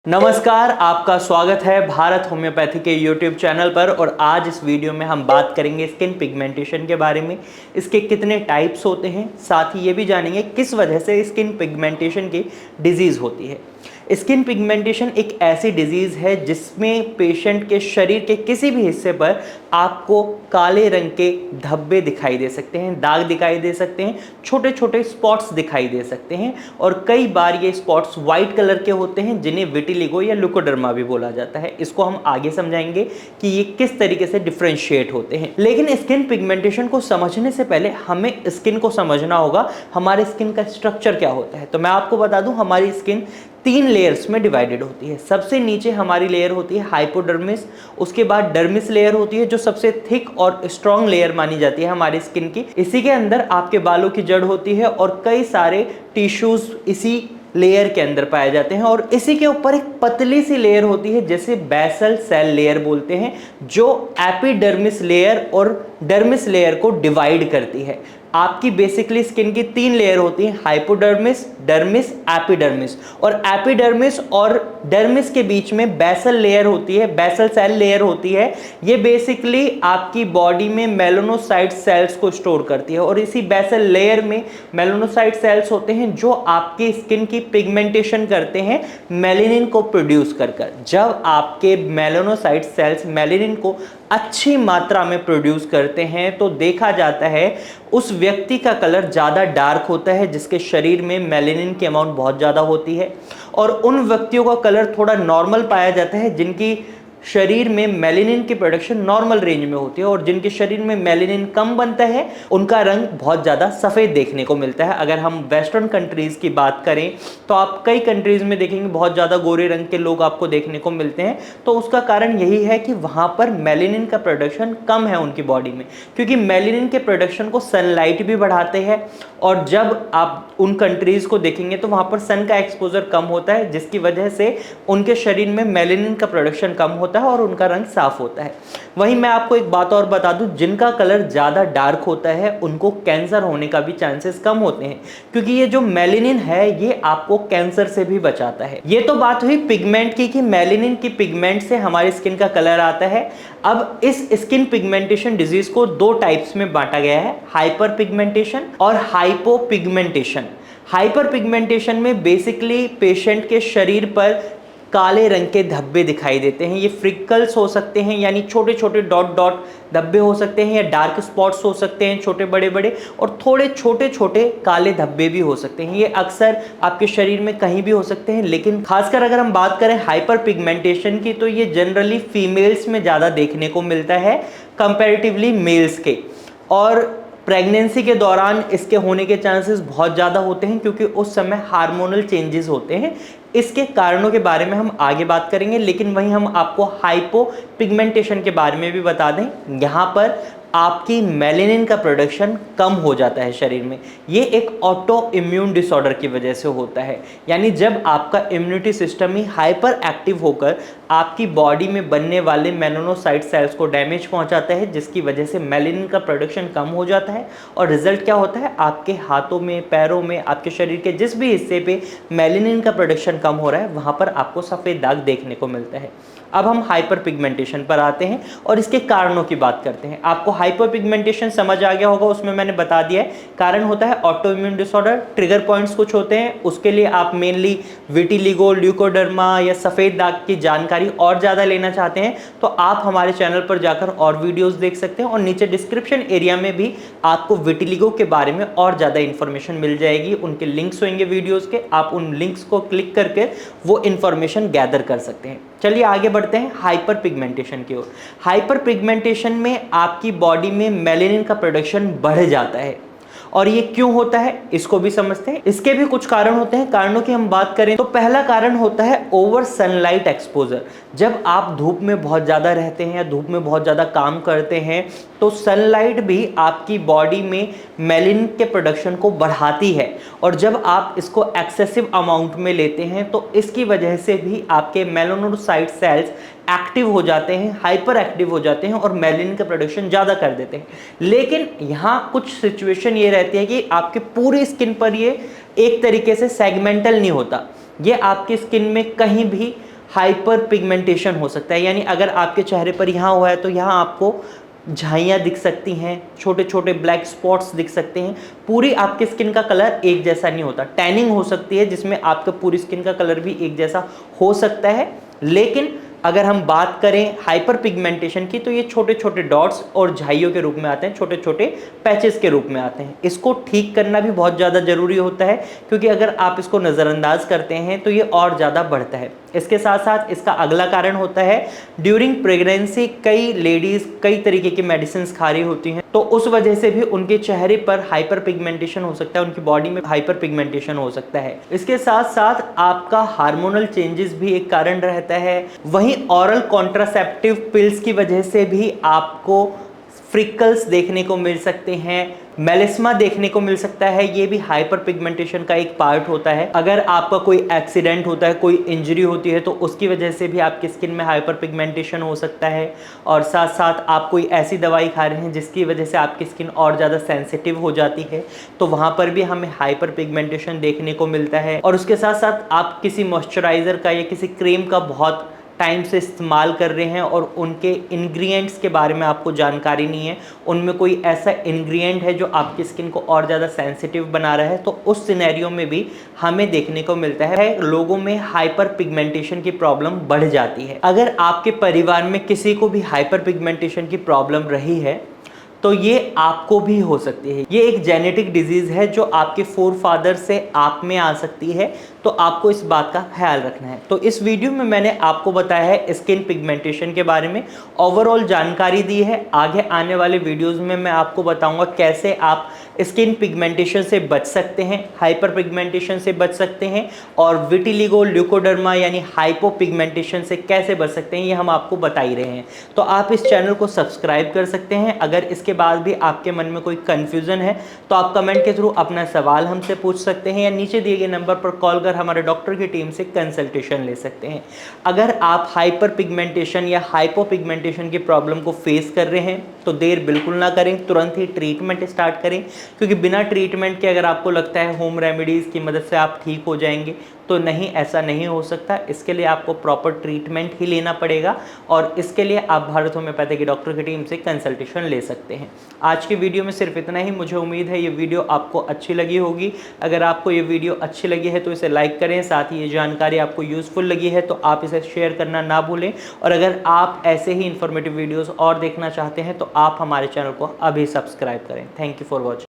नमस्कार, आपका स्वागत है भारत होम्योपैथी के YouTube चैनल पर। और आज इस वीडियो में हम बात करेंगे स्किन पिगमेंटेशन के बारे में। इसके कितने टाइप्स होते हैं, साथ ही ये भी जानेंगे किस वजह से स्किन पिगमेंटेशन की डिजीज़ होती है। स्किन पिगमेंटेशन एक ऐसी डिजीज़ है जिसमें पेशेंट के शरीर के किसी भी हिस्से पर आपको काले रंग के धब्बे दिखाई दे सकते हैं, दाग दिखाई दे सकते हैं, छोटे छोटे स्पॉट्स दिखाई दे सकते हैं। और कई बार ये स्पॉट्स वाइट कलर के होते हैं जिन्हें विटिलिगो या ल्यूकोडर्मा भी बोला जाता है। इसको हम आगे समझाएंगे कि ये किस तरीके से डिफरेंशिएट होते हैं। लेकिन स्किन पिगमेंटेशन को समझने से पहले हमें स्किन को समझना होगा, हमारे स्किन का स्ट्रक्चर क्या होता है। तो मैं आपको बता दूं, हमारी स्किन 3 लेयर्स में डिवाइडेड होती है। सबसे नीचे हमारी लेयर होती है हाइपोडर्मिस, उसके बाद डर्मिस लेयर होती है जो सबसे थिक और स्ट्रॉन्ग लेयर मानी जाती है हमारी स्किन की। इसी के अंदर आपके बालों की जड़ होती है और कई सारे टिश्यूज इसी लेयर के अंदर पाए जाते हैं। और इसी के ऊपर एक पतली सी लेयर होती है जिसे बेसल सेल लेयर बोलते हैं, जो एपिडर्मिस लेयर और डर्मिस लेयर को डिवाइड करती है। आपकी बेसिकली स्किन की 3 लेयर होती हैं, हाइपोडर्मिस, डर्मिस, एपिडर्मिस। और एपिडर्मिस और डर्मिस के बीच में बेसल लेयर होती है, बेसल सेल लेयर होती है। ये बेसिकली आपकी बॉडी में मेलानोसाइट सेल्स को स्टोर करती है। और इसी बेसल लेयर में मेलानोसाइट सेल्स होते हैं जो आपकी स्किन की पिगमेंटेशन करते हैं मेलेनिन को प्रोड्यूस कर। जब आपके मेलानोसाइट सेल्स मेलेनिन को अच्छी मात्रा में प्रोड्यूस करते हैं तो देखा जाता है उस व्यक्ति का कलर ज़्यादा डार्क होता है जिसके शरीर में मेलेनिन की अमाउंट बहुत ज़्यादा होती है। और उन व्यक्तियों का कलर थोड़ा नॉर्मल पाया जाता है जिनकी शरीर में मेलेनिन की प्रोडक्शन नॉर्मल रेंज में होती है। और जिनके शरीर में मेलेनिन कम बनता है उनका रंग बहुत ज़्यादा सफ़ेद देखने को मिलता है। अगर हम वेस्टर्न कंट्रीज़ की बात करें तो आप कई कंट्रीज़ में देखेंगे बहुत ज़्यादा गोरे रंग के लोग आपको देखने को मिलते हैं। तो उसका कारण यही है कि वहाँ पर मेलेनिन का प्रोडक्शन कम है उनकी बॉडी में, क्योंकि मेलेनिन के प्रोडक्शन को सनलाइट भी बढ़ाते हैं। और जब आप उन कंट्रीज़ को देखेंगे तो वहाँ पर सन का एक्सपोजर कम होता है, जिसकी वजह से उनके शरीर में मेलेनिन का प्रोडक्शन कम होता है और उनका रंग साफ होता है। वहीं मैं आपको एक बात और बता दूं, जिनका कलर ज़्यादा डार्क होता है उनको कैंसर होने का भी चांसेस कम होते हैं, क्योंकि ये जो मेलेनिन है ये आपको कैंसर से भी बचाता है। ये तो बात हुई पिगमेंट की कि मेलेनिन की पिगमेंट से हमारी स्किन का कलर आता है। अब इस स्किन पिगमेंटेशन डिजीज को 2 टाइप्स में बांटा गया है, हाइपर पिगमेंटेशन और हाइपो पिगमेंटेशन। हाइपर पिगमेंटेशन में बेसिकली पेशेंट के शरीर पर काले रंग के धब्बे दिखाई देते हैं। ये फ्रिकल्स हो सकते हैं, यानी छोटे छोटे डॉट डॉट धब्बे हो सकते हैं, या डार्क स्पॉट्स हो सकते हैं छोटे बड़े बड़े, और थोड़े छोटे छोटे काले धब्बे भी हो सकते हैं। ये अक्सर आपके शरीर में कहीं भी हो सकते हैं, लेकिन खासकर अगर हम बात करें हाइपर पिगमेंटेशन की तो ये जनरली फीमेल्स में ज़्यादा देखने को मिलता है कंपैरेटिवली मेल्स के। और प्रेगनेंसी के दौरान इसके होने के चांसेस बहुत ज़्यादा होते हैं, क्योंकि उस समय हार्मोनल चेंजेस होते हैं। इसके कारणों के बारे में हम आगे बात करेंगे, लेकिन वहीं हम आपको हाइपो पिगमेंटेशन के बारे में भी बता दें। यहाँ पर आपकी मेलेनिन का प्रोडक्शन कम हो जाता है शरीर में। ये एक ऑटो इम्यून डिसऑर्डर की वजह से होता है, यानी जब आपका इम्यूनिटी सिस्टम ही हाइपर एक्टिव होकर आपकी बॉडी में बनने वाले मेलानोसाइट सेल्स को डैमेज पहुंचाता है, जिसकी वजह से मेलेनिन का प्रोडक्शन कम हो जाता है। और रिजल्ट क्या होता है, आपके हाथों में, पैरों में, आपके शरीर के जिस भी हिस्से पे मेलेनिन का प्रोडक्शन कम हो रहा है वहाँ पर आपको सफ़ेद दाग देखने को मिलता है। अब हम हाइपर पिगमेंटेशन पर आते हैं और इसके कारणों की बात करते हैं। आपको हाइपर पिगमेंटेशन समझ आ गया होगा, उसमें मैंने बता दिया है। कारण होता है auto immune disorder, trigger points कुछ होते हैं, उसके लिए आप मेनली विटिलिगो, ल्यूकोडर्मा या सफ़ेद दाग की जानकारी और ज़्यादा लेना चाहते हैं तो आप हमारे चैनल पर जाकर और वीडियोज़ देख सकते हैं। और नीचे डिस्क्रिप्शन एरिया में भी आपको विटिलिगो के बारे में और ज़्यादा इन्फॉर्मेशन मिल जाएगी, उनके लिंक्स होंगे वीडियोज़ के, आप उन लिंक्स को क्लिक करके वो इन्फॉर्मेशन गैदर कर सकते हैं। चलिए आगे बढ़ते हैं हाइपर पिगमेंटेशन की ओर। हाइपर पिगमेंटेशन में आपकी बॉडी में मेलेनिन का प्रोडक्शन बढ़ जाता है। और ये क्यों होता है इसको भी समझते हैं। इसके भी कुछ कारण होते हैं। कारणों की हम बात करें तो पहला कारण होता है ओवर सनलाइट एक्सपोजर। जब आप धूप में बहुत ज़्यादा रहते हैं या धूप में बहुत ज़्यादा काम करते हैं तो सनलाइट भी आपकी बॉडी में मेलेनिन के प्रोडक्शन को बढ़ाती है। और जब आप इसको एक्सेसिव अमाउंट में लेते हैं तो इसकी वजह से भी आपके मेलानोसाइट सेल्स एक्टिव हो जाते हैं, हाइपर एक्टिव हो जाते हैं और मेलेनिन का प्रोडक्शन ज़्यादा कर देते हैं। लेकिन यहाँ कुछ सिचुएशन ये रहती है कि आपके पूरी स्किन पर ये एक तरीके से सेगमेंटल नहीं होता, ये आपकी स्किन में कहीं भी हाइपर पिगमेंटेशन हो सकता है, यानी अगर आपके चेहरे पर यहाँ हुआ है तो यहाँ आपको झाइयाँ दिख सकती हैं, छोटे छोटे ब्लैक स्पॉट्स दिख सकते हैं। पूरी आपकी स्किन का कलर एक जैसा नहीं होता। टैनिंग हो सकती है जिसमें आपका पूरी स्किन का कलर भी एक जैसा हो सकता है, लेकिन अगर हम बात करें हाइपर पिगमेंटेशन की तो ये छोटे छोटे डॉट्स और झाइयों के रूप में आते हैं, छोटे छोटे पैचेस के रूप में आते हैं। इसको ठीक करना भी बहुत ज़्यादा ज़रूरी होता है, क्योंकि अगर आप इसको नज़रअंदाज करते हैं तो ये और ज़्यादा बढ़ता है। इसके साथ साथ इसका अगला कारण होता है ड्यूरिंग प्रेगनेंसी कई लेडीज़ कई तरीके की मेडिसिन खा रही होती हैं, तो उस वजह से भी उनके चेहरे पर हाइपर पिगमेंटेशन हो सकता है, उनकी बॉडी में हाइपर पिगमेंटेशन हो सकता है। इसके साथ साथ आपका हार्मोनल चेंजेस भी एक कारण रहता है। वहीं ऑरल कॉन्ट्रासेप्टिव पिल्स की वजह से भी आपको फ्रिकल्स देखने को मिल सकते हैं, मेलिस्मा देखने को मिल सकता है। ये भी हाइपर पिगमेंटेशन का एक पार्ट होता है। अगर आपका कोई एक्सीडेंट होता है, कोई इंजरी होती है, तो उसकी वजह से भी आपकी स्किन में हाइपर पिगमेंटेशन हो सकता है। और साथ साथ आप कोई ऐसी दवाई खा रहे हैं जिसकी वजह से आपकी स्किन और ज़्यादा सेंसिटिव हो जाती है, तो वहाँ पर भी हमें हाइपर पिगमेंटेशन देखने को मिलता है। और उसके साथ साथ आप किसी मॉइस्चराइज़र का या किसी क्रीम का बहुत टाइम से इस्तेमाल कर रहे हैं और उनके इंग्रेडिएंट्स के बारे में आपको जानकारी नहीं है, उनमें कोई ऐसा इंग्रेडिएंट है जो आपकी स्किन को और ज़्यादा सेंसिटिव बना रहा है, तो उस सिनेरियो में भी हमें देखने को मिलता है लोगों में हाइपर पिगमेंटेशन की प्रॉब्लम बढ़ जाती है। अगर आपके परिवार में किसी को भी हाइपर पिगमेंटेशन की प्रॉब्लम रही है तो ये आपको भी हो सकती है। ये एक जेनेटिक डिजीज़ है जो आपके फोर फादर से आप में आ सकती है, तो आपको इस बात का ख्याल रखना है। तो इस वीडियो में मैंने आपको बताया है स्किन पिगमेंटेशन के बारे में, ओवरऑल जानकारी दी है। आगे आने वाले वीडियोस में मैं आपको बताऊंगा कैसे आप स्किन पिगमेंटेशन से बच सकते हैं, हाइपर पिगमेंटेशन से बच सकते हैं, और विटिलिगो ल्यूकोडर्मा यानी हाइपो पिगमेंटेशन से कैसे बच सकते हैं, ये हम आपको बता ही रहे हैं। तो आप इस चैनल को सब्सक्राइब कर सकते हैं। अगर इसके बाद भी आपके मन में कोई कन्फ्यूज़न है तो आप कमेंट के थ्रू अपना सवाल हमसे पूछ सकते हैं, या नीचे दिए गए नंबर पर कॉल कर हमारे डॉक्टर की टीम से कंसल्टेशन ले सकते हैं। अगर आप हाइपर पिगमेंटेशन या हाइपो पिगमेंटेशन की प्रॉब्लम को फेस कर रहे हैं तो देर बिल्कुल ना करें, तुरंत ही ट्रीटमेंट स्टार्ट करें, क्योंकि बिना ट्रीटमेंट के अगर आपको लगता है होम रेमेडीज़ की मदद से आप ठीक हो जाएंगे, तो नहीं, ऐसा नहीं हो सकता। इसके लिए आपको प्रॉपर ट्रीटमेंट ही लेना पड़ेगा, और इसके लिए आप भारत होम्योपैथी की डॉक्टर की टीम से कंसल्टेशन ले सकते हैं। आज की वीडियो में सिर्फ इतना ही। मुझे उम्मीद है ये वीडियो आपको अच्छी लगी होगी। अगर आपको ये वीडियो अच्छी लगी है तो इसे लाइक करें, साथ ही ये जानकारी आपको यूज़फुल लगी है तो आप इसे शेयर करना ना भूलें। और अगर आप ऐसे ही इन्फॉर्मेटिव वीडियोज़ और देखना चाहते हैं तो आप हमारे चैनल को अभी सब्सक्राइब करें। Thank you for watching.